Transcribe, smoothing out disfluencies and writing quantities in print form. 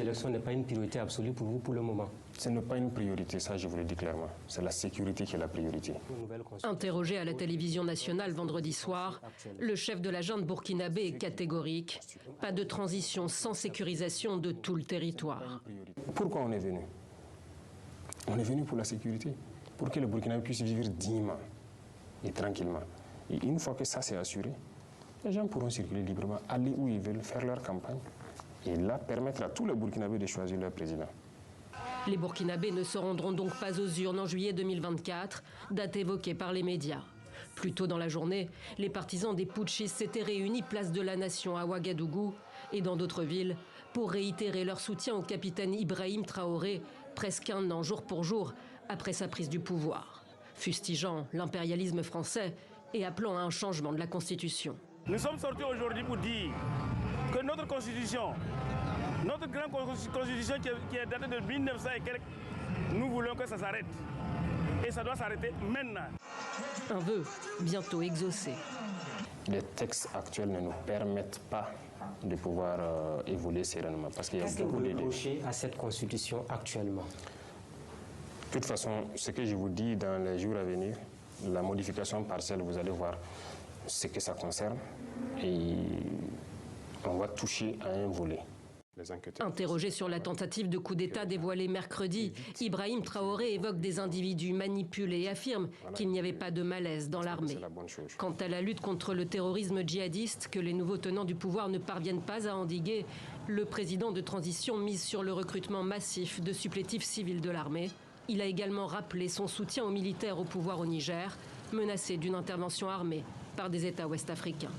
l'élection n'est pas une priorité absolue pour vous pour le moment? Ce n'est pas une priorité, ça je vous le dis clairement. C'est la sécurité qui est la priorité. Interrogé à la télévision nationale vendredi soir, le chef de la junte burkinabé est catégorique. Pas de transition sans sécurisation de tout le territoire. Pourquoi on est venu? On est venu pour la sécurité, pour que le Burkinabé puisse vivre dignement et tranquillement. Et une fois que ça c'est assuré, les gens pourront circuler librement, aller où ils veulent, faire leur campagne et là permettre à tous les Burkinabés de choisir leur président. Les Burkinabés ne se rendront donc pas aux urnes en juillet 2024, date évoquée par les médias. Plus tôt dans la journée, les partisans des putschistes s'étaient réunis place de la Nation à Ouagadougou et dans d'autres villes pour réitérer leur soutien au capitaine Ibrahim Traoré, presque un an jour pour jour après sa prise du pouvoir, fustigeant l'impérialisme français et appelant à un changement de la Constitution. Nous sommes sortis aujourd'hui pour dire que notre Constitution, notre grande Constitution qui est datée de 1900 et quelques, nous voulons que ça s'arrête. Et ça doit s'arrêter maintenant. Un vœu bientôt exaucé. Les textes actuels ne nous permettent pas de pouvoir évoluer sereinement. Qu'est-ce que vous reprochez à cette Constitution actuellement? De toute façon, ce que je vous dis dans les jours à venir, la modification partielle, vous allez voir ce que ça concerne et on va toucher à un volet. Interrogé sur la tentative de coup d'État dévoilée mercredi, Ibrahim Traoré évoque des individus manipulés et affirme qu'il n'y avait pas de malaise dans l'armée. Quant à la lutte contre le terrorisme djihadiste que les nouveaux tenants du pouvoir ne parviennent pas à endiguer, le président de transition mise sur le recrutement massif de supplétifs civils de l'armée. Il a également rappelé son soutien aux militaires au pouvoir au Niger, menacé d'une intervention armée par des États ouest-africains.